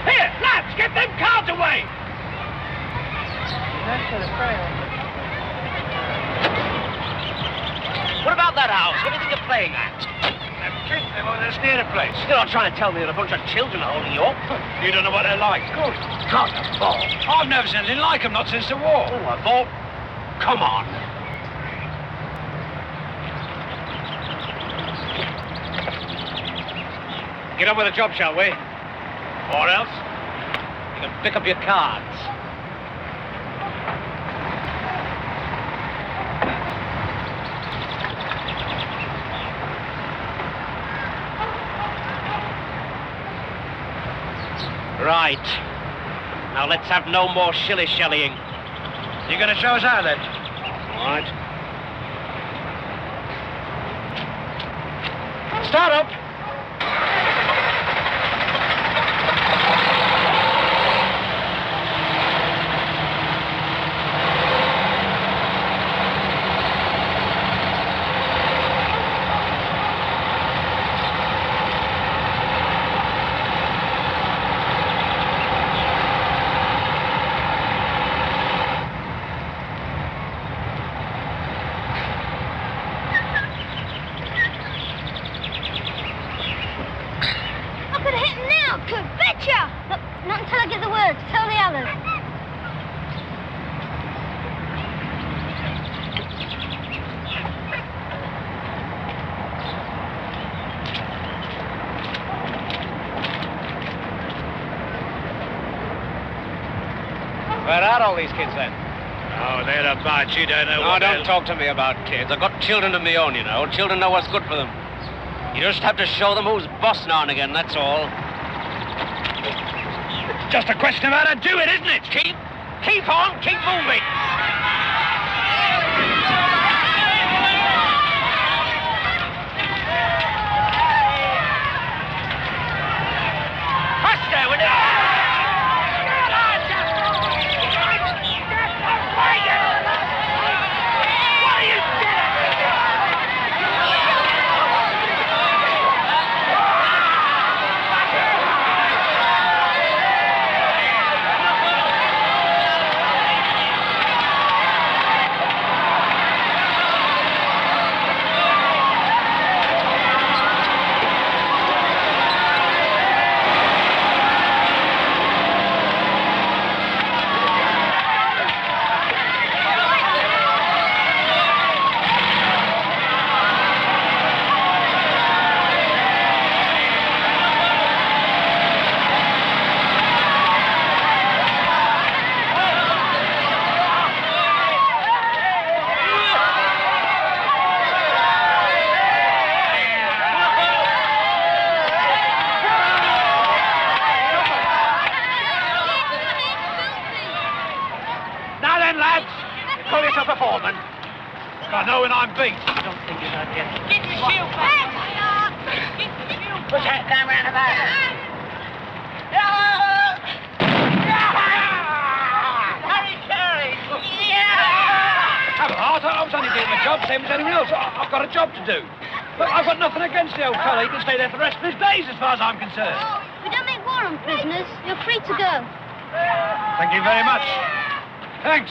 Here, lads, get them cards away! What about that house? What do you think you're playing at? Them kids, they won't let us near the place. You're not trying to tell me that a bunch of children are holding you up. You don't know what they're like. Good God, a ball. I've never seen anything like them, not since the war. Oh, a ball? Come on. Get on with the job, shall we? Or else, you can pick up your cards. Right. Now let's have no more shilly-shallying. You going to show us how, then? All right. Start up. Where are all these kids, then? Oh, they're a bunch. You don't know No, what don't talk to me about kids. I've got children of my own, you know. Children know what's good for them. You just have to show them who's boss now and again, that's all. It's just a question of how to do it, isn't it? Keep on, keep moving. Hush there, will you? I know when I'm beat. I don't think you're not getting it. Get your shield back! Push that down round about. Harry Carey! Have a heart. I was only doing my job, same as anyone else. I've got a job to do. But I've got nothing against the old fella. He can stay there for the rest of his days, as far as I'm concerned. We don't make war on prisoners. You're free to go. Thank you very much. Thanks.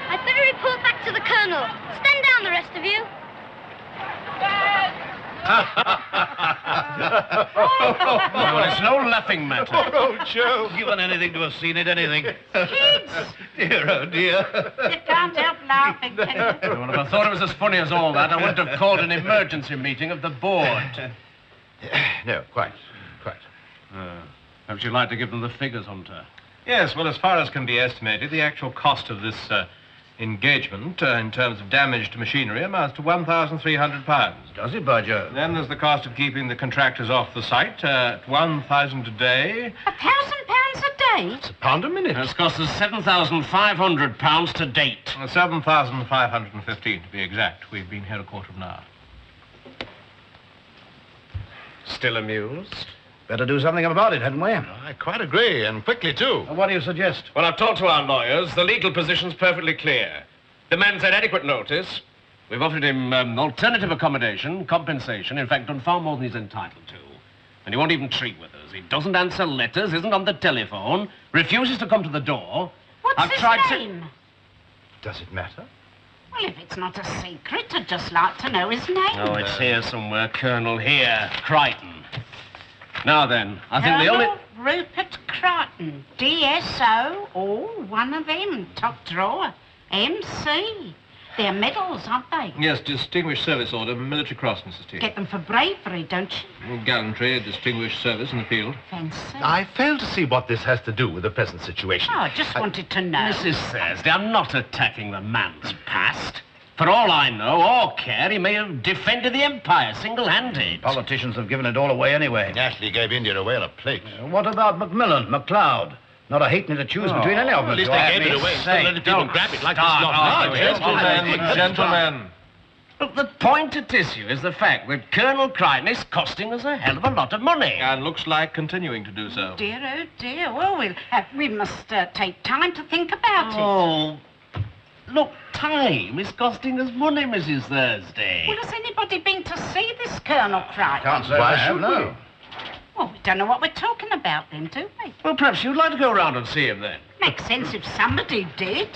I'd better report back to the Colonel. Stand down, the rest of you. Well, it's no laughing matter. Oh, Joe. Given anything to have seen it, anything. Kids! Dear, oh, dear. You can't help laughing, can you? Well, if I thought it was as funny as all that, I wouldn't have called an emergency meeting of the board. No, quite. Perhaps you'd like to give them the figures, Hunter. Yes, well, as far as can be estimated, the actual cost of this engagement in terms of damaged machinery amounts to £1,300. Does it, by Jove? Then there's the cost of keeping the contractors off the site at £1,000 a day. £1,000 a day? It's £1 a minute. It's cost us £7,500 to date. 7,515 to be exact. We've been here a quarter of an hour. Still amused? Better do something about it, hadn't we? I quite agree, and quickly, too. What do you suggest? Well, I've talked to our lawyers. The legal position's perfectly clear. The man's had adequate notice. We've offered him alternative accommodation, compensation, in fact, done far more than he's entitled to. And he won't even treat with us. He doesn't answer letters, isn't on the telephone, refuses to come to the door. What's his name? Does it matter? Well, if it's not a secret, I'd just like to know his name. Oh, it's here somewhere, Colonel, here, Crichton. Now then, I think the only... Colonel Rupert Crichton, DSO, oh, one of them, top drawer, MC. They're medals, aren't they? Yes, Distinguished Service Order, Military Cross, Mrs. T. Get them for bravery, don't you? Gallantry, distinguished service in the field. Fancy. I fail to see what this has to do with the present situation. Oh, I just wanted to know. Mrs. Thursday, I'm not attacking the man's past. For all I know or care, he may have defended the Empire single-handed. Politicians have given it all away anyway. Actually gave India away on a plate. What about Macmillan, MacLeod? Not a halfpenny to choose between any of them. At least they gave it away instead of letting people grab it like this lot. Gentlemen. Look, the point at issue is the fact that Colonel Crichton is costing us a hell of a lot of money. And looks like continuing to do so. Dear, oh dear. Well, we must take time to think about it. Oh, look, time is costing us money, Mrs. Thursday. Well, has anybody been to see this Colonel Crichton? Can't say Why I have, should no. Well, we don't know what we're talking about then, do we? Well, perhaps you'd like to go round and see him then. Makes sense if somebody did.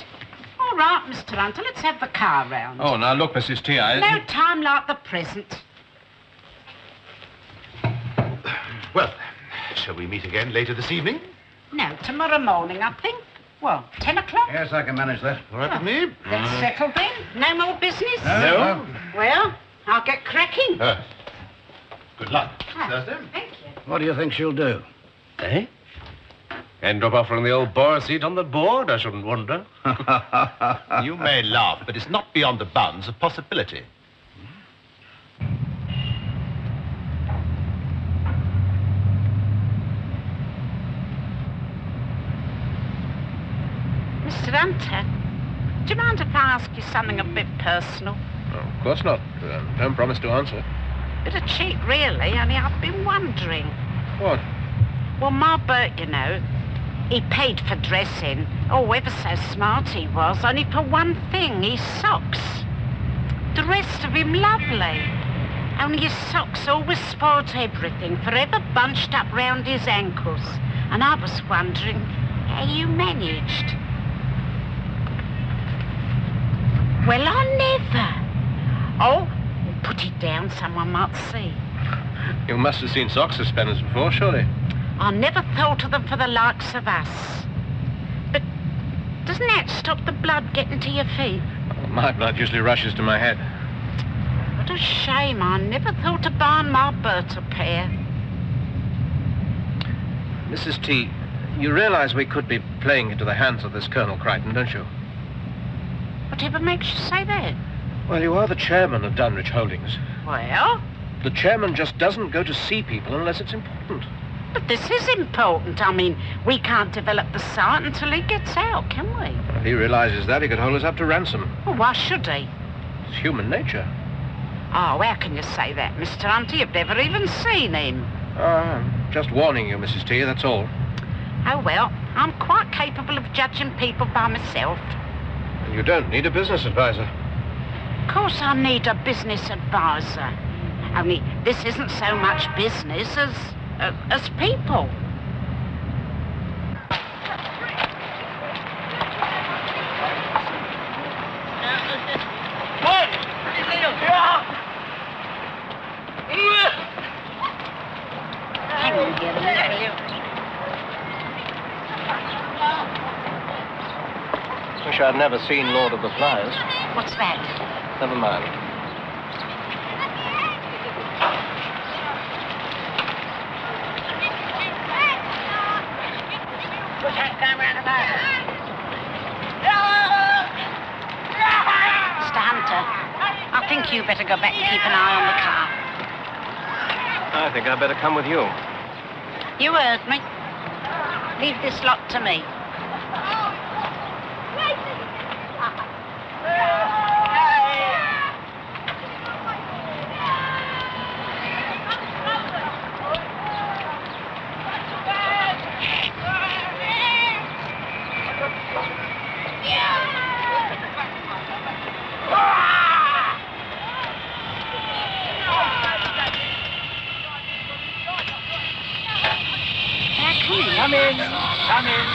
All right, Mr. Hunter, let's have the car round. Oh, now look, Mrs. T. No time like the present. Well, shall we meet again later this evening? No, tomorrow morning, I think. Well, 10 o'clock? Yes, I can manage that. All right with me? That's settled then. No more business? No. Well, I'll get cracking. Good luck. Ah, Thursday? Thank you. What do you think she'll do? Eh? End up offering the old bar seat on the board, I shouldn't wonder. You may laugh, but it's not beyond the bounds of possibility. Mr. Hunter, do you mind if I ask you something a bit personal? Oh, of course not. Don't promise to answer. Bit of cheek, really, only I've been wondering. What? Well, my Bert, you know, he paid for dressing. Oh, ever so smart he was, only for one thing, his socks. The rest of him lovely. Only his socks always spoiled everything, forever bunched up round his ankles. And I was wondering how you managed. Well, I never. Oh, put it down, someone might see. You must have seen sock suspenders before, surely. I never thought of them for the likes of us. But doesn't that stop the blood getting to your feet? Well, my blood usually rushes to my head. What a shame. I never thought of buying my Bert a pair. Mrs. T, you realize we could be playing into the hands of this Colonel Crichton, don't you? Whatever makes you say that? Well, you are the chairman of Dunwich Holdings. Well, The chairman just doesn't go to see people unless it's important. but this is important. I mean, we can't develop the site until he gets out, can we? If he realizes that, he could hold us up to ransom. Well, why should he? It's human nature. Oh, how can you say that, Mr. Hunter? You've never even seen him. I'm just warning you, Mrs. T, that's all. Oh, well, I'm quite capable of judging people by myself. And you don't need a business advisor. Of course I need a business advisor. Only this isn't so much business as people. Hang on, dear, let me Wish I'd never seen Lord of the Flies. What's that? Never mind. Mr. Hunter, I think you better go back and keep an eye on the car. I think I'd better come with you. You heard me. Leave this lot to me. Come in. Come in.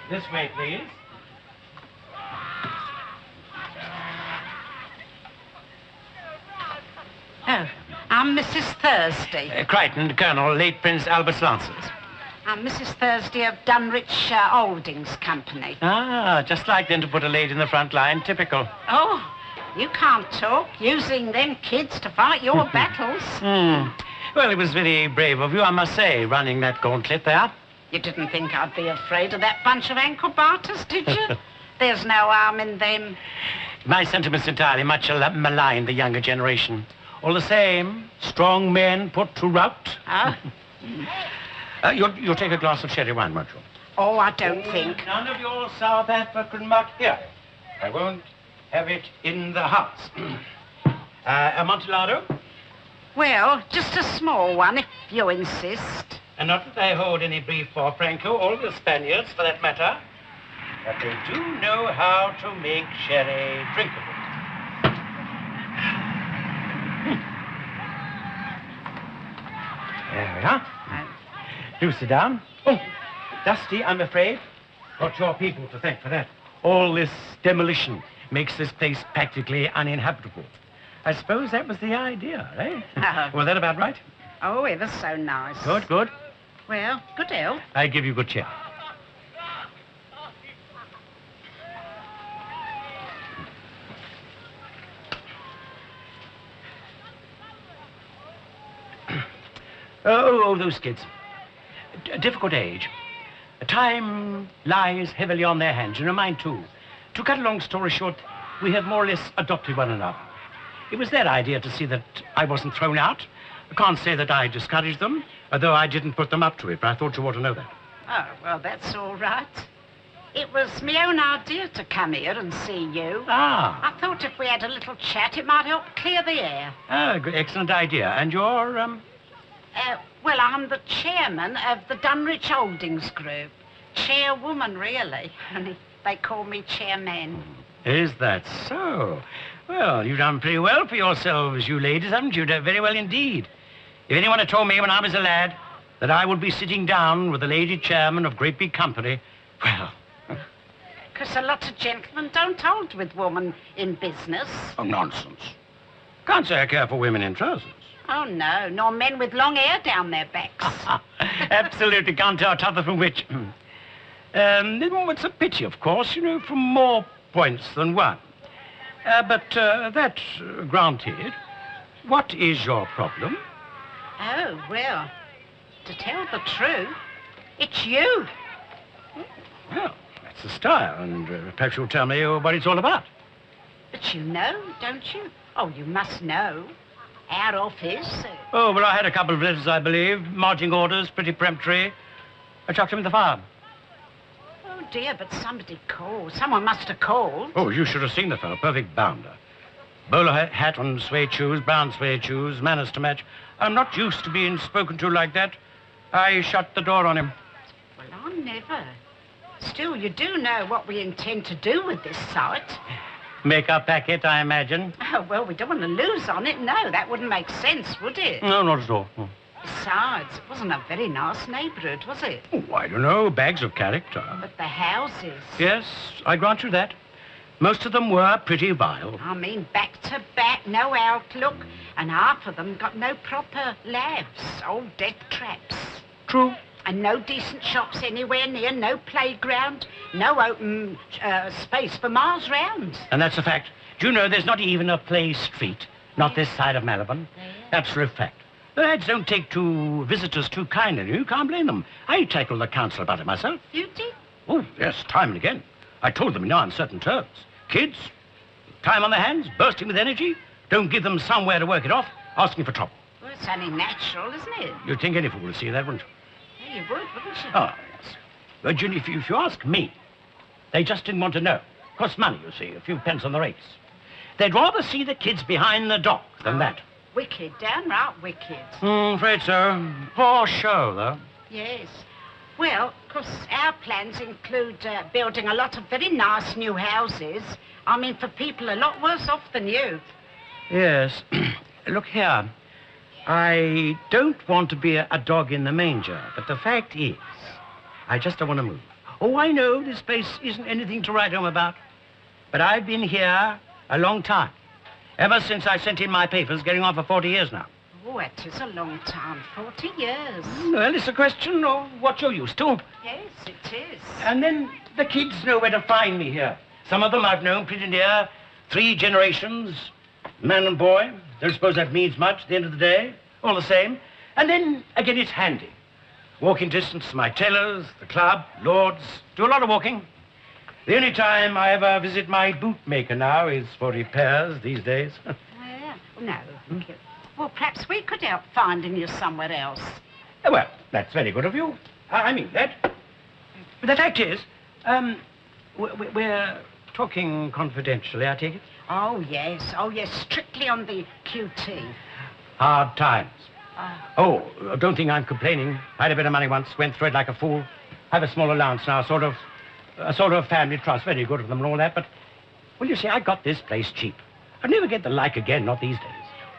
This way, please. Oh, I'm Mrs. Thursday. Crichton, Colonel, late Prince Albert's Lancers. I'm Mrs. Thursday of Dunwich Holdings Company. Ah, just like them to put a lady in the front line. Typical. Oh, you can't talk, using them kids to fight your battles. Well, it was very brave of you, I must say, running that gauntlet there. You didn't think I'd be afraid of that bunch of ankle biters, did you? There's no harm in them. My sentiments entirely much malign the younger generation. All the same, strong men put to rout. Oh? You'll take a glass of sherry wine, won't you? Oh, I don't think. None of your South African muck here. I won't have it in the house. Amontillado? Well, just a small one, if you insist. And not that I hold any brief for Franco, or the Spaniards, for that matter. But they do know how to make sherry drinkable. There we are. Do sit down. Oh, dusty, I'm afraid. Got your people to thank for that. All this demolition makes this place practically uninhabitable. I suppose that was the idea, eh? Was that about right? Oh, ever so nice. Good, good. Well, good health. I give you good cheer. Oh, those kids. A difficult age. Time lies heavily on their hands, you know, mine too. To cut a long story short, we have more or less adopted one another. It was their idea to see that I wasn't thrown out. I can't say that I discouraged them, although I didn't put them up to it, but I thought you ought to know that. Oh, well, that's all right. It was my own idea to come here and see you. Ah. I thought if we had a little chat, it might help clear the air. Ah, good, excellent idea. And you're, Well, I'm the chairman of the Dunwich Holdings Group. Chairwoman, really. Only they call me chairman. Is that so? Well, you've done pretty well for yourselves, you ladies, haven't you? Very well indeed. If anyone had told me when I was a lad that I would be sitting down with the lady chairman of great big company, well... Because a lot of gentlemen don't hold with women in business. Oh, nonsense. Can't say I care for women in trousers. Oh, no, nor men with long hair down their backs. Absolutely can't tell t'other from which. It's a pity, of course, you know, from more points than one. But that granted, what is your problem? Oh, well, to tell the truth, it's you. Well, that's the style, and perhaps you'll tell me what it's all about. But you know, don't you? Oh, you must know. Our office... Oh, well, I had a couple of letters, I believe. Marching orders, pretty peremptory. I chucked them in the fire. Oh, dear, but somebody called. Someone must have called. Oh, you should have seen the fellow. Perfect bounder. Bowler hat on suede shoes, brown suede shoes, manners to match. I'm not used to being spoken to like that. I shut the door on him. Well, I never. Still, you do know what we intend to do with this site. Make a packet, I imagine. Oh, well, we don't want to lose on it. No, that wouldn't make sense, would it? No, not at all. No. Besides, it wasn't a very nice neighborhood, was it? Oh, I don't know. Bags of character. But the houses... Yes, I grant you that. Most of them were pretty vile. I mean, back to back, no outlook, and half of them got no proper labs, old death traps. True. And no decent shops anywhere near, no playground, no open space for miles round. And that's a fact. Do you know there's not even a play street, not this side of Malvern? Absolute fact. The lads don't take to visitors too kindly. You can't blame them. I tackled the council about it myself. You did? Oh, yes, time and again. I told them in no uncertain terms. Kids, time on their hands, bursting with energy. Don't give them somewhere to work it off, asking for trouble. Well, it's only natural, isn't it? You'd think any fool would see that, wouldn't you? Yeah, you would, wouldn't you? Oh, yes. But if you ask me, they just didn't want to know. Costs money, you see, a few pence on the rates. They'd rather see the kids behind the dock than that. Wicked, downright wicked. Afraid so. Poor show, though. Yes. Well, of course, our plans include building a lot of very nice new houses. I mean, for people a lot worse off than you. Yes. Look here. I don't want to be a dog in the manger, but the fact is, I just don't want to move. Oh, I know this place isn't anything to write home about, but I've been here a long time. Ever since I sent in my papers, getting on for 40 years now. Oh, it is a long time, 40 years. Well, it's a question of what you're used to. Yes, it is. And then the kids know where to find me here. Some of them I've known pretty near 3 generations, man and boy. Don't suppose that means much at the end of the day. All the same. And then, again, it's handy. Walking distance to my tailors, the club, Lord's. Do a lot of walking. The only time I ever visit my bootmaker now is for repairs these days. Well, no, thank you. Well, perhaps we could help finding you somewhere else. Well, that's very good of you. I mean that. But the fact is, we're talking confidentially, I take it? Oh, yes, strictly on the QT. Hard times. Oh, don't think I'm complaining. I had a bit of money once, went through it like a fool. I have a small allowance now, a sort of family trust, very good of them and all that, but, well, you see, I got this place cheap. I'd never get the like again, not these days.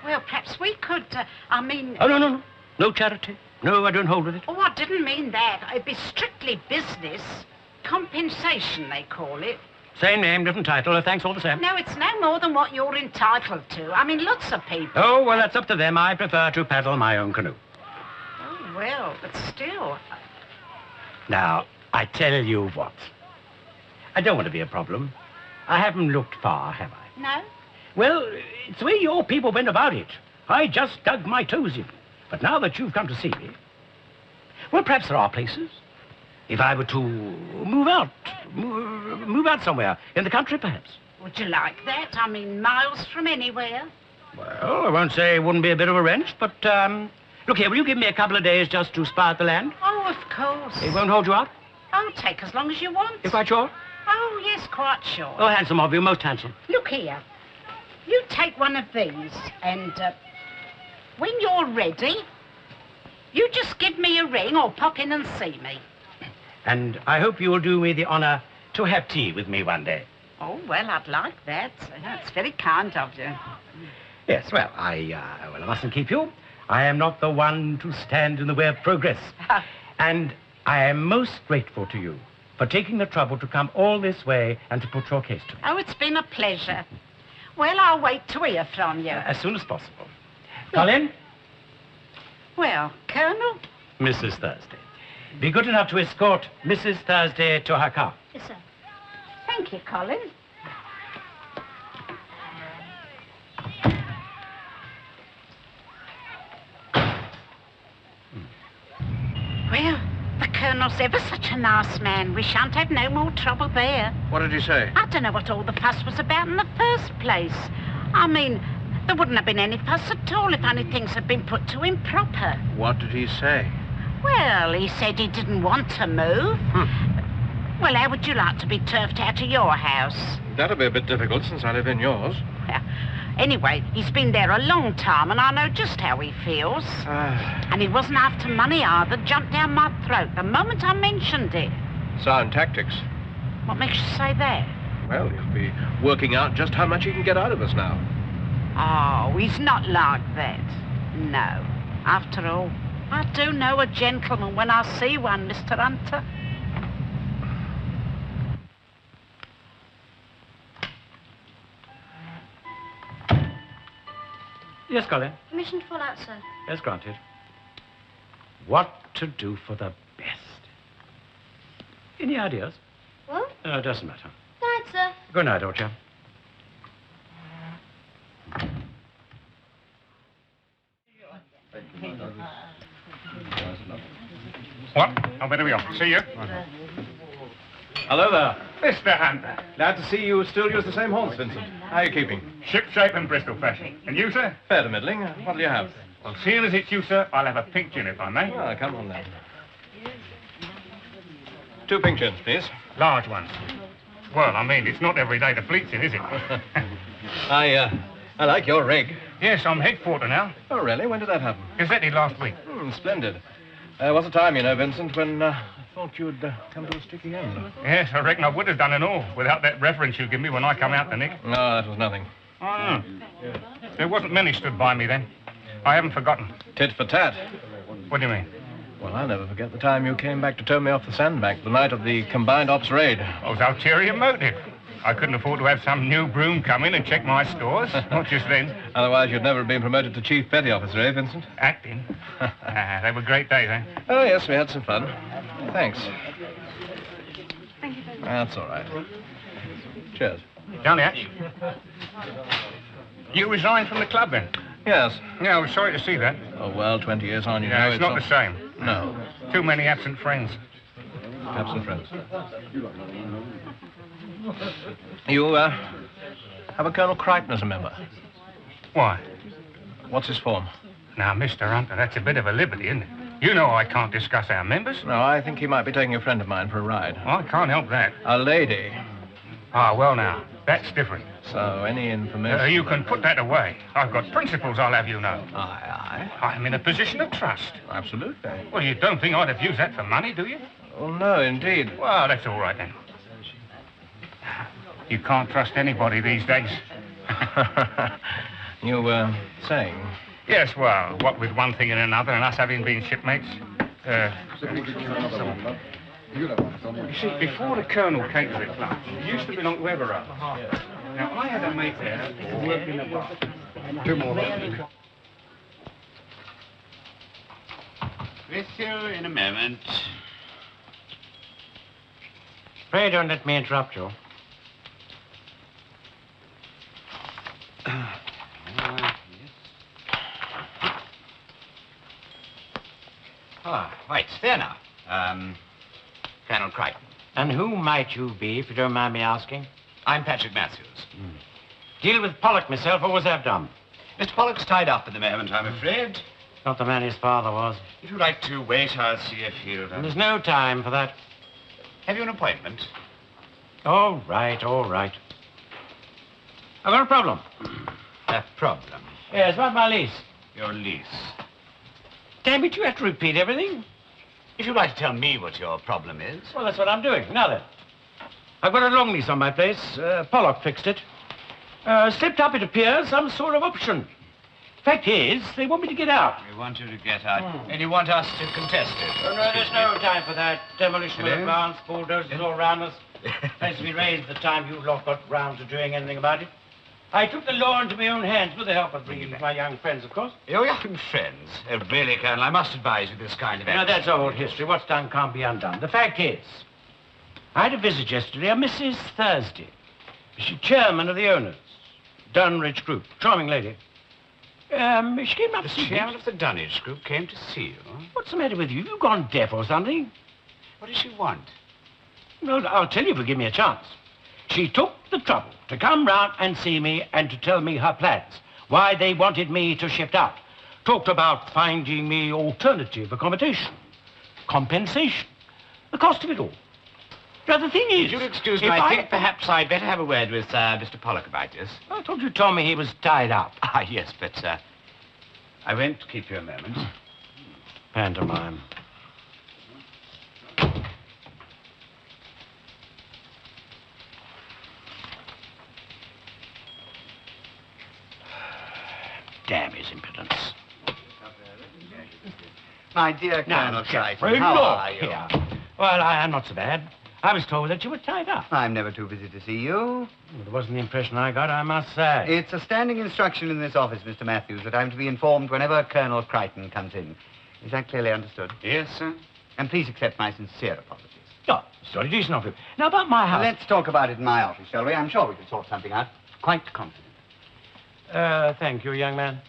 Well, perhaps we could, Oh, no. No charity. No, I don't hold with it. Oh, I didn't mean that. It'd be strictly business. Compensation, they call it. Same name, different title. Thanks all the same. No, it's no more than what you're entitled to. I mean, lots of people. Oh, well, that's up to them. I prefer to paddle my own canoe. Oh, well, but still. Now, I tell you what. I don't want to be a problem. I haven't looked far, have I? No? Well, it's the way your people went about it. I just dug my toes in. But now that you've come to see me, well, perhaps there are places. If I were to move out somewhere, in the country, perhaps. Would you like that? I mean, miles from anywhere. Well, I won't say it wouldn't be a bit of a wrench, but, look here, will you give me a couple of days just to spy out the land? Oh, of course. It won't hold you up? Oh, take as long as you want. You're quite sure? Oh, yes, quite sure. Oh, handsome of you, most handsome. Look here. You take one of these, and, when you're ready, you just give me a ring or pop in and see me. And I hope you will do me the honor to have tea with me one day. Oh, well, I'd like that. That's very kind of you. Yes, well, I mustn't keep you. I am not the one to stand in the way of progress. And I am most grateful to you for taking the trouble to come all this way and to put your case to me. Oh, it's been a pleasure. Well, I'll wait to hear from you. As soon as possible. Colin? Well, Colonel? Mrs. Thursday. Be good enough to escort Mrs. Thursday to her car. Yes, sir. Thank you, Colin. Well, the Colonel's ever such a nice man. We shan't have no more trouble there. What did he say? I don't know what all the fuss was about in the first place. I mean, there wouldn't have been any fuss at all if only things had been put to him proper. What did he say? Well, he said he didn't want to move. Well, how would you like to be turfed out of your house? That'll be a bit difficult since I live in yours. Anyway, he's been there a long time, and I know just how he feels. And he wasn't after money either. Jumped down my throat the moment I mentioned it. Sound tactics. What makes you say that? Well, he'll be working out just how much he can get out of us now. Oh, he's not like that. No. After all, I do know a gentleman when I see one, Mr. Hunter. Yes, Colin. Permission to fall out, sir. Yes, granted. What to do for the best? Any ideas? What? No, it doesn't matter. Night, sir. Good night, old chap. What? Oh, where are we off? See you. Hello there. Mr. Hunter. Glad to see you still use the same horse, Vincent. How are you keeping? Ship-shape and Bristol fashion. And you, sir? Fair to middling. What'll you have? Well, seeing as it's you, sir, I'll have a pink gin if I may. Ah, come on then. 2 pink gins, please. Large ones. Well, I mean, it's not every day the fleet's in, is it? I like your rig. Yes, I'm head porter now. Oh, really? When did that happen? Gazetted last week. Splendid. Was a time, you know, Vincent, when thought you'd come to a sticky end. Yes, I reckon I would have done and all without that reference you give me when I come out to Nick. No, that was nothing. Oh, there wasn't many stood by me then. I haven't forgotten. Tit for tat. What do you mean? Well, I'll never forget the time you came back to tow me off the sandbank the night of the combined ops raid. I was ulterior motive. I couldn't afford to have some new broom come in and check my stores. Not just then. Otherwise, you'd never have been promoted to chief petty officer, eh, Vincent? Acting? They were great days, eh? Oh, yes, we had some fun. Thanks. Thank you very much. That's all right. Cheers. Down the hatch. You resigned from the club, then? Yes. Yeah, I was sorry to see that. Oh, well, 20 years on, you Yeah, know, it's not the same. No. Too many absent friends. Absent friends. You, have a Colonel Crichton as a member. Why? What's his form? Now, Mr. Hunter, that's a bit of a liberty, isn't it? You know I can't discuss our members. No, I think he might be taking a friend of mine for a ride. Well, I can't help that. A lady. Ah, well, now, that's different. So, any information... You can put that away. I've got principles, I'll have you know. Aye, I'm in a position of trust. aye. Absolutely. Well, you don't think I'd have used that for money, do you? Well, no, indeed. Well, that's all right, then. You can't trust anybody these days. You were saying? Yes, well, what with one thing and another, and us having been shipmates. You see, before the Colonel came to the club, he used to belong to Everard. Now, I had a mate there who worked in the bar. 2 more. With you in a moment. Pray don't let me interrupt you. Right, there now. Colonel Crichton. And who might you be, if you don't mind me asking? I'm Patrick Matthews. Deal with Pollock myself, or was that done? Mr. Pollock's tied up at the moment, I'm afraid. Not the man his father was. If you'd like to wait, I'll see if he'll... There's no time for that. Have you an appointment? All right, all right. I've got a problem. A problem? Yes, about my lease. Your lease. Damn it, you have to repeat everything. If you'd like to tell me what your problem is... Well, that's what I'm doing. Now then. I've got a long lease on my place. Pollock fixed it. Slipped up, it appears, some sort of option. Fact is, they want me to get out. We want you to get out. And you want us to contest it? Oh, no, there's no time for that. Demolition of the grounds, bulldozers all round us. Place to be raised the time you lot got round to doing anything about it. I took the law into my own hands with the help of my young friends, of course. Your young friends? Really, Colonel, I must advise you this kind of action. No, that's old history. What's done can't be undone. The fact is, I had a visit yesterday, a Mrs. Thursday. She's chairman of the owners. Dunridge Group. Charming lady. She came up to see me. The chairman of the Dunridge Group came to see you? What's the matter with you? Have you gone deaf or something? What does she want? Well, I'll tell you if you give me a chance. She took the trouble to come round and see me and to tell me her plans, why they wanted me to shift out. Talked about finding me alternative accommodation, compensation, the cost of it all. Now, the thing is... If you'll excuse me, I think perhaps I'd better have a word with Mr. Pollock about this. I thought you told me he was tied up. Ah, yes, but I won't keep you a moment. Pantomime. Damn his impudence. My dear Colonel Crichton, how are you? Here. Well, I'm not so bad. I was told that you were tied up. I'm never too busy to see you. Well, it wasn't the impression I got, I must say. It's a standing instruction in this office, Mr. Matthews, that I'm to be informed whenever Colonel Crichton comes in. Is that clearly understood? Yes, sir. And please accept my sincere apologies. Oh, sorry, decent of you. Now, about my house... Let's talk about it in my office, shall we? I'm sure we can sort something out. Quite confident. Thank you, young man.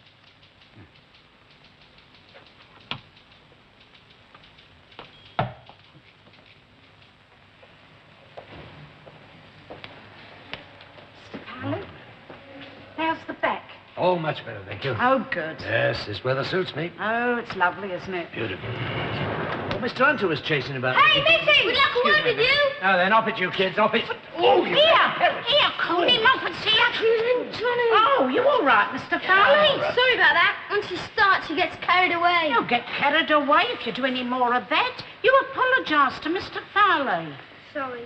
How's the back? Oh, much better, thank you. Oh, good. Yes, this weather suits me. Oh, it's lovely, isn't it? Beautiful. Well, Mr. Hunter was chasing about... Hey, Missy! We'd like a word with you. Now then, off it, you kids, off it. Oh, you... Here, Coney Moffat's here. Oh, you all right, Mr. Farley? Sorry about that. Once she starts, she gets carried away. You'll get carried away if you do any more of that. You apologise to Mr. Farley. Sorry.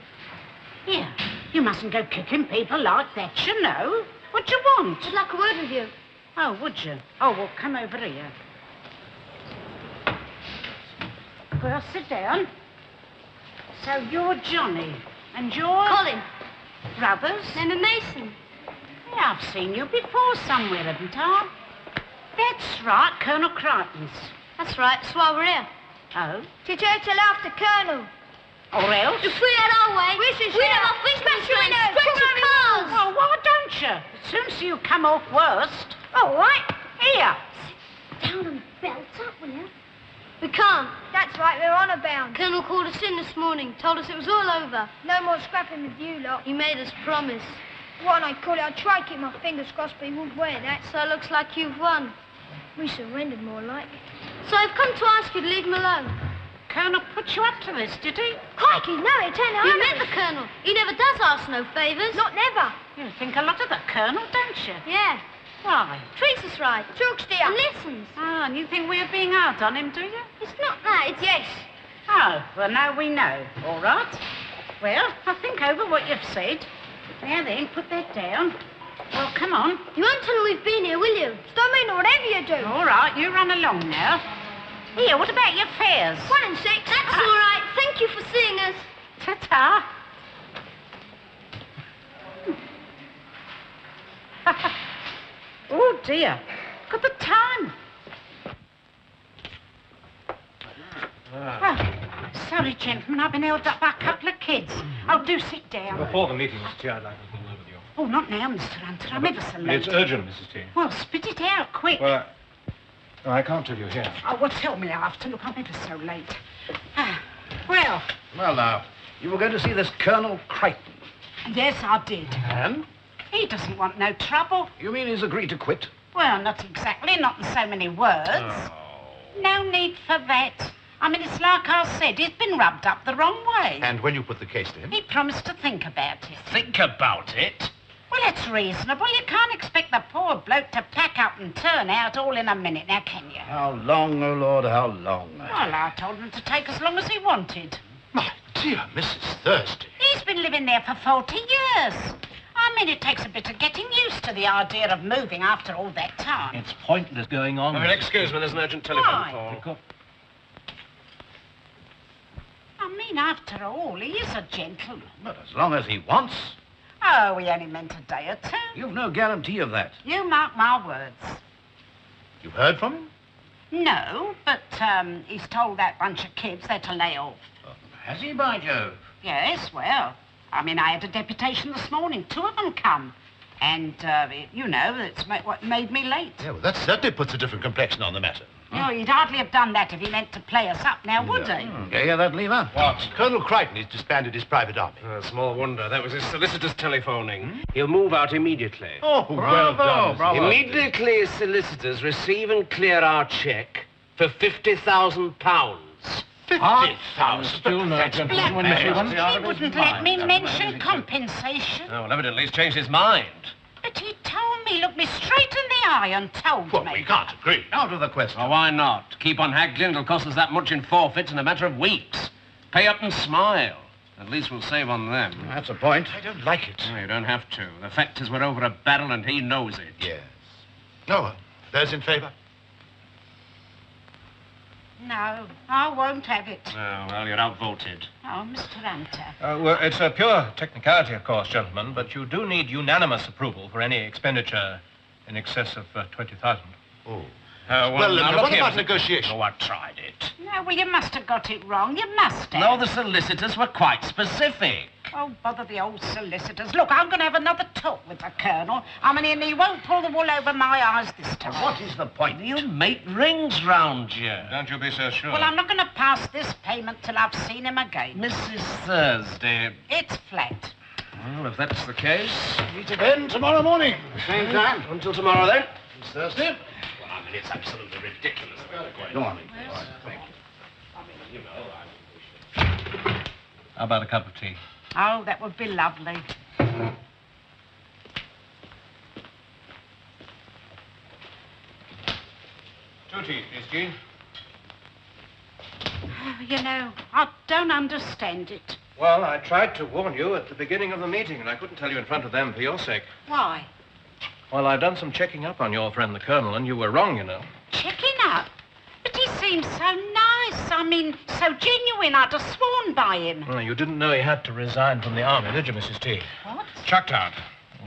Here, you mustn't go kicking people like that, you know. What do you want? I'd like a word with you. Oh, would you? Oh, well, come over here. Well, sit down. So you're Johnny, and you're... Colin. Brothers? Name of Mason. Yeah, I've seen you before somewhere, haven't I? That's right, Colonel Crichton's. That's right, that's why we're here. Oh? To church after Colonel. Or else? If we had our way, we'd have our things smashed windows, scratch cars. Well, why don't you? As soon as you come off worst. All right. Here. Sit down and belt up, will you? We can't. That's right, we're honour bound. Colonel called us in this morning, told us it was all over. No more scrapping with you lot. He made us promise. What I call it, I'd try to keep my fingers crossed, but he wouldn't wear that. So it looks like you've won. We surrendered more like. So I've come to ask you to leave him alone. Colonel put you up to this, did he? Crikey, no, it ain't hard. You met the Colonel. He never does ask no favours. Not never. You think a lot of the Colonel, don't you? Yeah. Why? Treats us right. Talks dear. And listens. Ah, and you think we're being hard on him, do you? It's not that, it's yes. Oh, well, now we know. All right. Well, I'll think over what you've said. Now then, put that down. Well, come on. You won't tell him we've been here, will you? Stop me, whatever you do. All right, you run along now. Here, what about your fares? 1 and 6. That's all right. Thank you for seeing us. Ta-ta. Oh, dear. Look at the time. Oh, sorry, gentlemen. I've been held up by a couple of kids. Oh, do sit down. Before the meeting, Mrs. T, I'd like to have a word with you. Oh, not now, Mr. Hunter. I'm ever so late. It's urgent, Mrs. T. Well, spit it out, quick. Well, I can't tell you here. Oh, well, tell me after. Look, I'm ever so late. Well. Well, now, you were going to see this Colonel Crichton. Yes, I did. And? He doesn't want no trouble. You mean he's agreed to quit? Well, not exactly, not in so many words. Oh. No need for that. I mean, it's like I said, he's been rubbed up the wrong way. And when you put the case to him? He promised to think about it. Think about it? Well, that's reasonable. You can't expect the poor bloke to pack up and turn out all in a minute, now can you? How long, oh Lord, how long? Well, I told him to take as long as he wanted. My dear Mrs. Thursday. He's been living there for 40 years. I mean, it takes a bit of getting used to the idea of moving after all that time. It's pointless going on. Excuse me, there's an urgent telephone Why? call. I mean, after all, he is a gentleman. But as long as he wants. Oh, we only meant a day or two. You've no guarantee of that. You mark my words. You've heard from him? No, but he's told that bunch of kids they're to lay off. Has he, by Jove? Yes, well, I mean, I had a deputation this morning. 2 of them come. And, you know, it's what made me late. Yeah, well, that certainly puts a different complexion on the matter. No, he'd hardly have done that if he meant to play us up now, would he? You hear that, Lever? What? Colonel Crichton has disbanded his private army. Small wonder. That was his solicitor's telephoning. He'll move out immediately. Oh, well done. Bravo. Immediately, solicitors receive and clear our cheque for £50,000. 50,000? Still no gentleman when He wouldn't let me mention compensation. Oh, well, evidently he's changed his mind. But he told me, looked me straight in the eye and told Well, me. we can't agree. Out of the question. Oh, why not? Keep on haggling. It'll cost us that much in forfeits in a matter of weeks. Pay up and smile. At least we'll save on them. That's a point. I don't like it. No, you don't have to. The fact is we're over a barrel and he knows it. Yes. No, those in favour? No, I won't have it. Oh, well, you're outvoted. Oh, Mr. Hunter. Well, it's a pure technicality, of course, gentlemen, but you do need unanimous approval for any expenditure in excess of 20,000. Oh. Well, now, look what here, about Mr. negotiation? Oh, I tried it. No, well, you must have got it wrong. You must have. No, the solicitors were quite specific. Oh, bother the old solicitors. Look, I'm going to have another talk with the Colonel. I mean, and he won't pull the wool over my eyes this time. What is the point? You make rings round you. Don't you be so sure. Well, I'm not going to pass this payment till I've seen him again. Mrs. Thursday. It's flat. Well, if that's the case... Meet again tomorrow morning. Same time. Until tomorrow, then. It's Thursday. Well, I mean, it's absolutely ridiculous. Go on. Thank you. I mean, you know, How about a cup of tea? Oh, that would be lovely. 2 tea, please, Jean. You know, I don't understand it. Well, I tried to warn you at the beginning of the meeting, and I couldn't tell you in front of them for your sake. Why? Well, I've done some checking up on your friend, the Colonel, and you were wrong, you know. Checking up? But he seems so nice. I mean, so genuine. I'd have sworn by him. Well, you didn't know he had to resign from the army, did you, Mrs. T? What? Chucked out.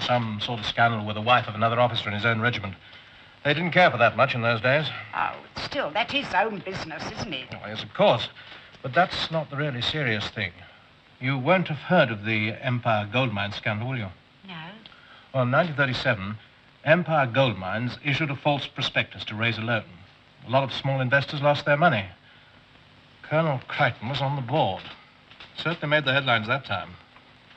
Some sort of scandal with the wife of another officer in his own regiment. They didn't care for that much in those days. Oh, still, that's his own business, isn't it? Oh, yes, of course. But that's not the really serious thing. You won't have heard of the Empire Gold Mine scandal, will you? No. Well, in 1937, Empire Gold Mines issued a false prospectus to raise a loan. A lot of small investors lost their money. Colonel Crichton was on the board. Certainly made the headlines that time.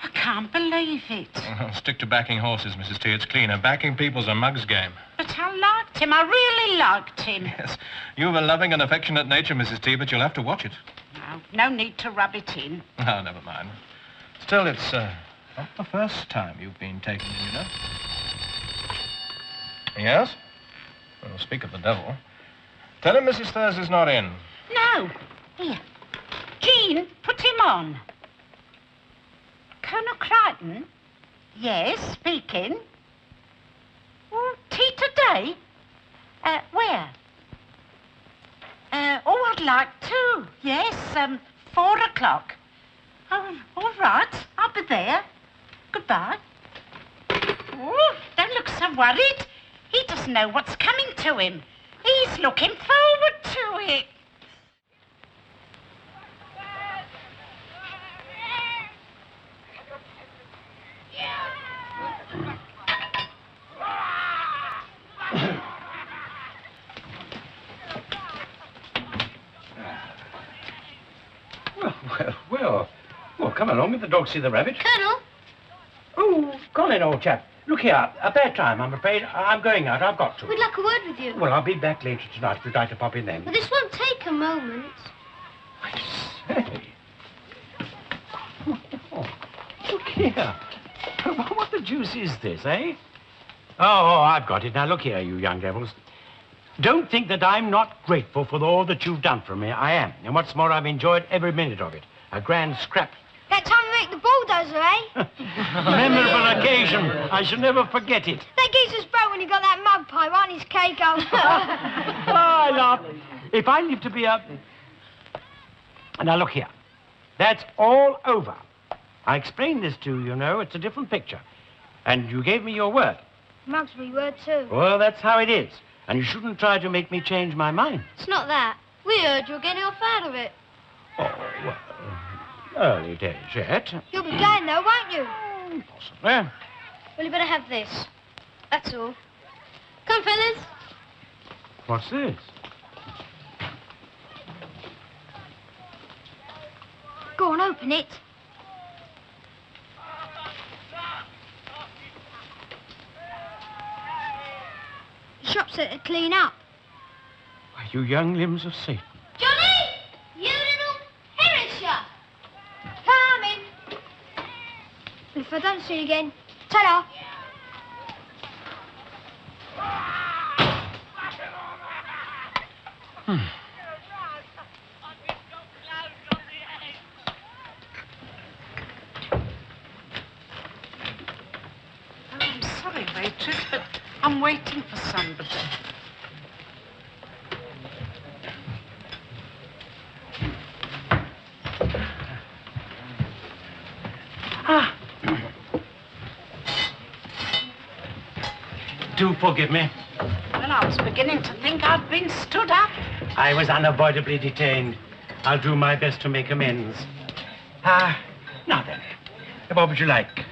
I can't believe it. Oh, stick to backing horses, Mrs. T. It's cleaner. Backing people's a mug's game. But I liked him. I really liked him. Yes. You have a loving and affectionate nature, Mrs. T., but you'll have to watch it. No need to rub it in. Oh, never mind. Still, it's not the first time you've been taken in, you know. Yes? Well, speak of the devil. Tell him Mrs. Thursday's not in. No. Here. Jean, put him on. Colonel Crichton? Yes, speaking. Tea today? Where? I'd like to. Yes, 4 o'clock. Oh, all right. I'll be there. Goodbye. Oh, don't look so worried. He doesn't know what's coming to him. He's looking forward to it. Well, come along. Let the dog see the rabbit. Colonel? Oh, Colin, old chap. Look here. A bad time, I'm afraid. I'm going out. I've got to. We'd like a word with you. Well, I'll be back later tonight if you'd like to pop in then. But this won't take a moment. I say. Oh, look here. What the deuce is this, eh? Oh, I've got it. Now, look here, you young devils. Don't think that I'm not grateful for all that you've done for me. I am. And what's more, I've enjoyed every minute of it. A grand scrap. That time we make the bulldozer, eh? Memorable occasion. I shall never forget it. That geezer's broke when he got that mug pie right in his cake hole. I laugh. If I live to be a... Now, look here. That's all over. I explained this to you, know. It's a different picture. And you gave me your word. Mug's my word, too. Well, that's how it is. And you shouldn't try to make me change my mind. It's not that. We heard you were getting off out of it. Oh, well, early days yet. You'll be going, though, won't you? Possibly. Well, you better have this. That's all. Come, fellas. What's this? Go on, open it. The shop's set to clean up. Why, you young limbs of Satan. Johnny! You little perisher! Coming! Well, if I don't see you again, ta-da! I'm sorry, waitress, but I'm waiting for somebody. Do forgive me. Well, I was beginning to think I'd been stood up. I was unavoidably detained. I'll do my best to make amends. Now then, what would you like?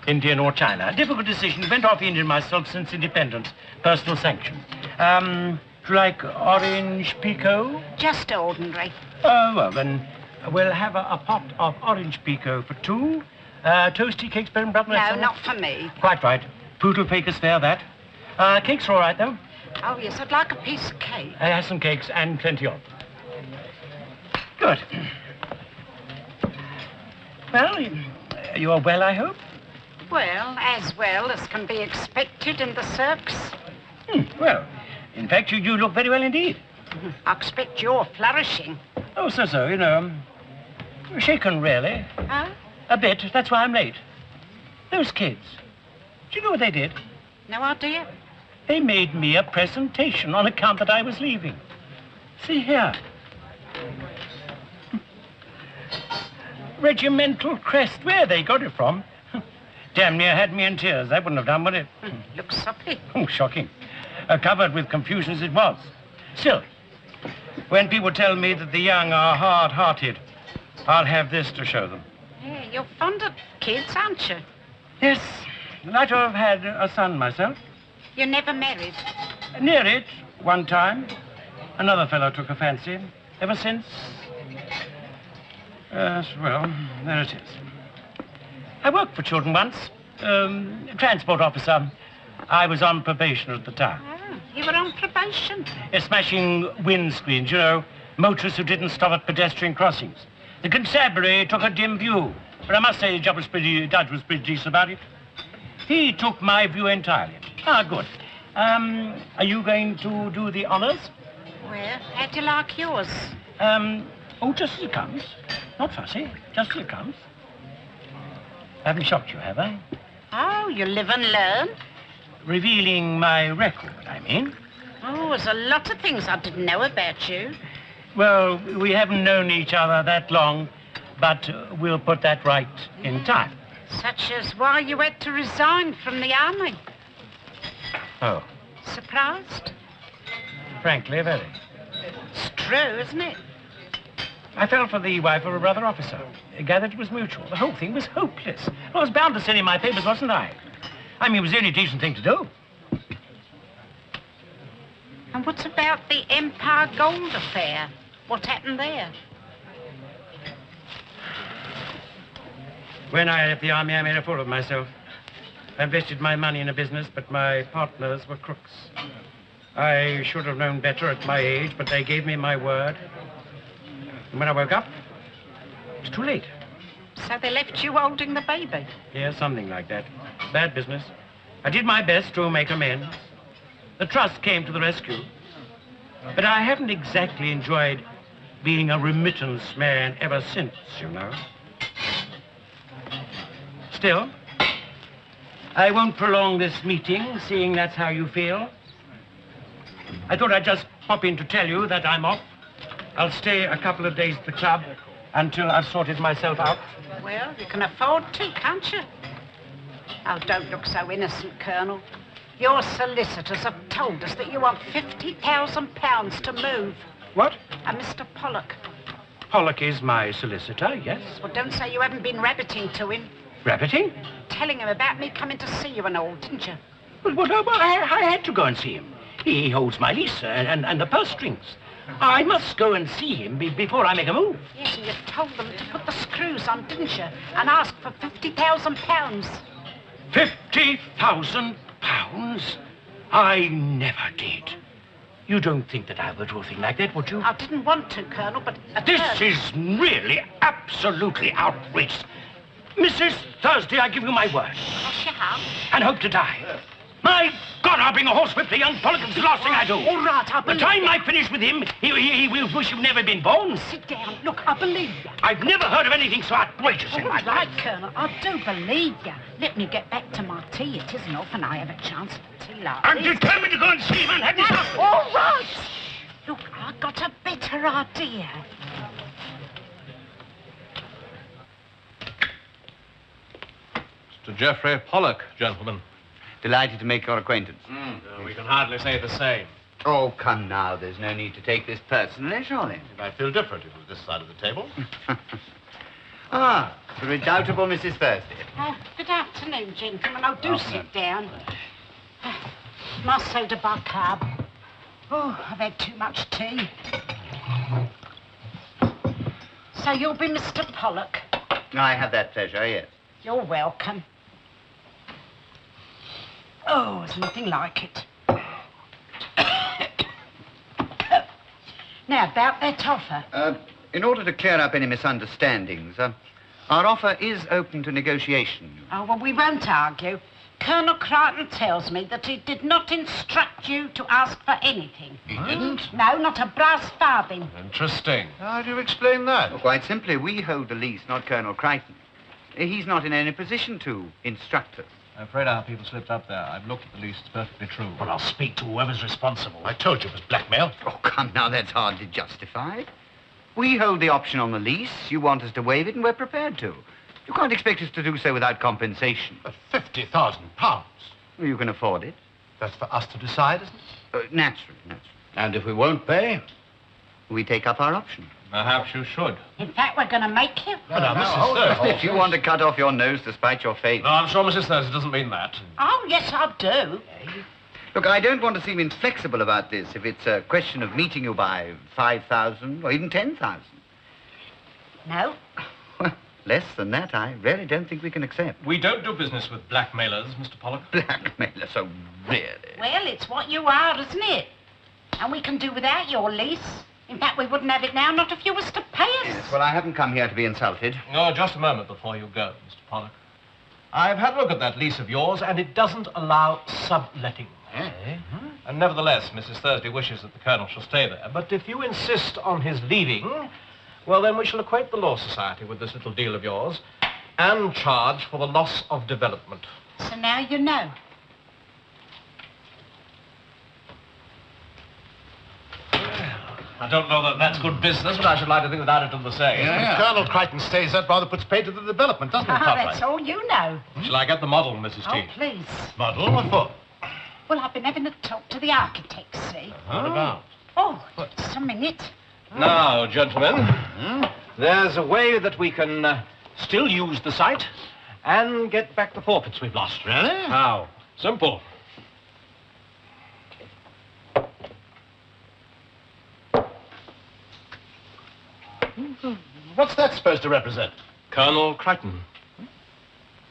Indian or China? A difficult decision. Went off Indian myself since independence. Personal sanction. Would you like orange pico? Just ordinary. Oh, well, then we'll have a pot of orange pico for 2. Toasty cakes, bread and butter. No, not for me. Quite right. Poodle Paker's fair, that. Cakes are all right, though. Oh, yes, I'd like a piece of cake. I have some cakes and plenty of them. Good. Well, you are well, I hope? Well as can be expected in the circus. Well, in fact, you do look very well indeed. I expect you're flourishing. Oh, so, you know. Shaken, really. Huh? A bit. That's why I'm late. Those kids. Do you know what they did? No idea. They made me a presentation on account that I was leaving. See here. Regimental crest. Where they got it from? Damn near had me in tears. That wouldn't have done, would it? Looks soppy. Oh, shocking. Covered with confusion as it was. Still, when people tell me that the young are hard-hearted, I'll have this to show them. Yeah, you're fond of kids, aren't you? Yes, I'd like to have had a son myself. You're never married? Near it, one time. Another fellow took a fancy. Ever since... well, there it is. I worked for children once. Transport officer. I was on probation at the time. Oh, you were on probation? Smashing windscreens, you know, motorists who didn't stop at pedestrian crossings. The constabulary took a dim view, but I must say the judge was pretty decent about it. He took my view entirely. Ah, good. Are you going to do the honors? Well, how do you like yours? Oh, just as it comes. Not fussy, just as it comes. I haven't shocked you, have I? Oh, you live and learn. Revealing my record, I mean. Oh, there's a lot of things I didn't know about you. Well, we haven't known each other that long, but we'll put that right in time. Such as why you had to resign from the army. Oh. Surprised? Frankly, very. It's true, isn't it? I fell for the wife of a brother officer. I gathered it was mutual. The whole thing was hopeless. I was bound to send in my papers, wasn't I? I mean, it was the only decent thing to do. And what's about the Empire Gold affair? What happened there? When I left the army, I made a fool of myself. I invested my money in a business, but my partners were crooks. I should have known better at my age, but they gave me my word. And when I woke up, it was too late. So they left you holding the baby? Yeah, something like that. Bad business. I did my best to make amends. The trust came to the rescue. But I haven't exactly enjoyed being a remittance man ever since, you know. Still, I won't prolong this meeting, seeing that's how you feel. I thought I'd just pop in to tell you that I'm off. I'll stay a couple of days at the club until I've sorted myself out. Well, you can afford to, can't you? Oh, don't look so innocent, Colonel. Your solicitors have told us that you want £50,000 to move. What? Mr. Pollock. Pollock is my solicitor, yes. Well, don't say you haven't been rabbiting to him. Rabbiting? Telling him about me coming to see you and all, didn't you? Well, I had to go and see him. He holds my lease and the purse strings. I must go and see him before I make a move. Yes, and you told them to put the screws on, didn't you? And ask for £50,000. £50,000? I never did. You don't think that I would do a thing like that, would you? I didn't want to, Colonel, but... This is really absolutely outrageous. Mrs. Thursday, I give you my word. Cross your heart. And hope to die. My God, I'll bring a horsewhip to young Pollock. It's the last thing I do. All right, I believe the time I finish with him, he will wish you'd never been born. Sit down. Look, I believe you. I've never heard of anything so outrageous in my life. All right, Colonel, I do believe you. Let me get back to my tea. It isn't often I have a chance at tea like I'm this. determined to go and see him and have this up. All right. Look, I got a better idea. Mr. Geoffrey Pollock, gentlemen. Delighted to make your acquaintance. We can hardly say the same. Oh, come now. There's no need to take this personally, surely. I feel different. It was this side of the table. Ah, the redoubtable Mrs. Thursday. Good afternoon, gentlemen. Oh, do sit down. My soda bicarb. Oh, I've had too much tea. So you'll be Mr. Pollock? I have that pleasure, yes. You're welcome. Oh, there's nothing like it. Now, about that offer. In order to clear up any misunderstandings, our offer is open to negotiation. Oh, well, we won't argue. Colonel Crichton tells me that he did not instruct you to ask for anything. He didn't? No, not a brass farthing. Interesting. How do you explain that? Well, quite simply, we hold the lease, not Colonel Crichton. He's not in any position to instruct us. I'm afraid our people slipped up there. I've looked at the lease. It's perfectly true. Well, I'll speak to whoever's responsible. I told you it was blackmail. Oh, come now, that's hardly justified. We hold the option on the lease. You want us to waive it, and we're prepared to. You can't expect us to do so without compensation. But £50,000. You can afford it. That's for us to decide, isn't it? Naturally. And if we won't pay? We take up our option. Perhaps you should. In fact, we're going to make you. No, Mrs. Thursday. If you want to cut off your nose to spite your face. No, I'm sure Mrs. Thursday doesn't mean that. Oh, yes, I do. Look, I don't want to seem inflexible about this if it's a question of meeting you by 5,000 or even 10,000. No. Well, less than that, I really don't think we can accept. We don't do business with blackmailers, Mr. Pollock. Blackmailer, so really. Well, it's what you are, isn't it? And we can do without your lease. In fact, we wouldn't have it now, not if you was to pay us. Yes, well, I haven't come here to be insulted. No, just a moment before you go, Mr. Pollock. I've had a look at that lease of yours, and it doesn't allow subletting. And nevertheless, Mrs. Thursday wishes that the Colonel shall stay there. But if you insist on his leaving, well, then we shall acquaint the Law Society with this little deal of yours and charge for the loss of development. So now you know. I don't know that that's good business, but I should like to think that I'd have done the same. If Colonel Crichton stays, that rather puts pay to the development, doesn't it, Oh, Cartwright? that's all you know. Shall I get the model, Mrs. Oh, T? please. Model, what for? Well, I've been having a talk to the architect, see? What about? Oh, just a minute. Now, gentlemen, there's a way that we can still use the site and get back the forfeits we've lost. Really? How? Simple. What's that supposed to represent? Colonel Crichton.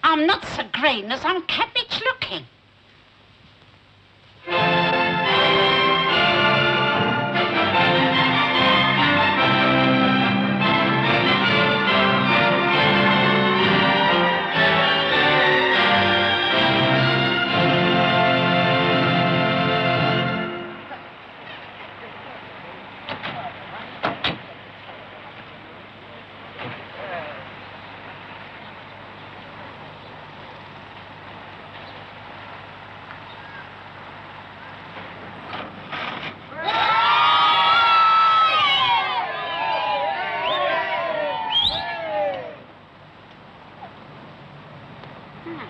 I'm not so green as I'm cabbage looking.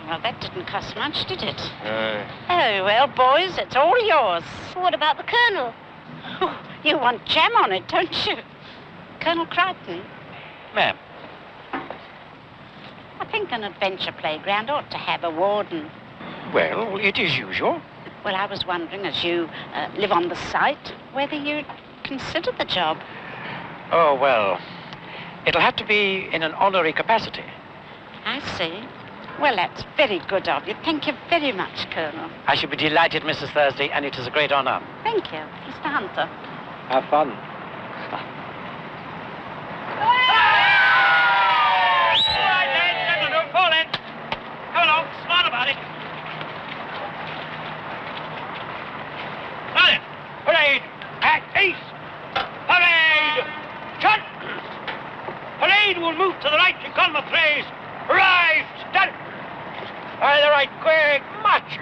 Well, that didn't cost much, did it? Oh, well, boys, it's all yours. What about the Colonel? Oh, you want jam on it, don't you? Colonel Crichton, Ma'am. I think an adventure playground ought to have a warden. Well, it is usual. Well, I was wondering, as you live on the site, whether you'd consider the job. Oh, well, it'll have to be in an honorary capacity. I see. Well, that's very good of you. Thank you very much, Colonel. I should be delighted, Mrs. Thursday, and it is a great honor. Thank you, Mr. Hunter. Have fun. Don't fall in. Come along, smart about it. Now then, parade, act east. Parade, shut. Parade will move to the right to Colma 3's. Right, stand. Either right, quick, march.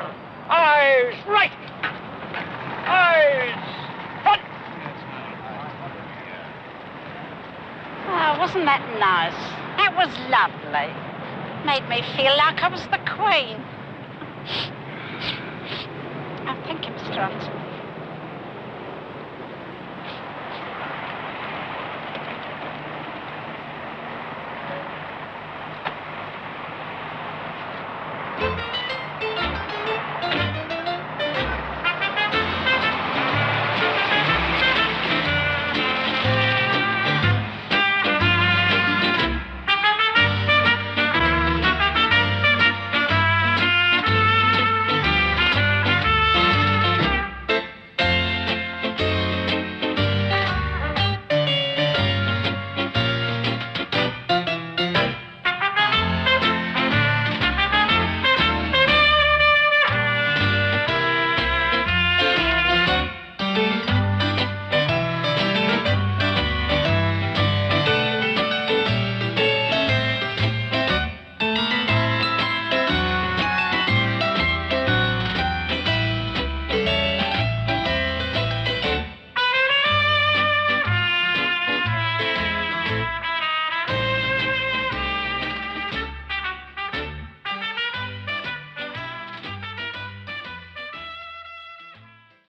Eyes right. Eyes front. Oh, wasn't that nice? That was lovely. Made me feel like I was the Queen. Oh, thank you, Mr. Hunter.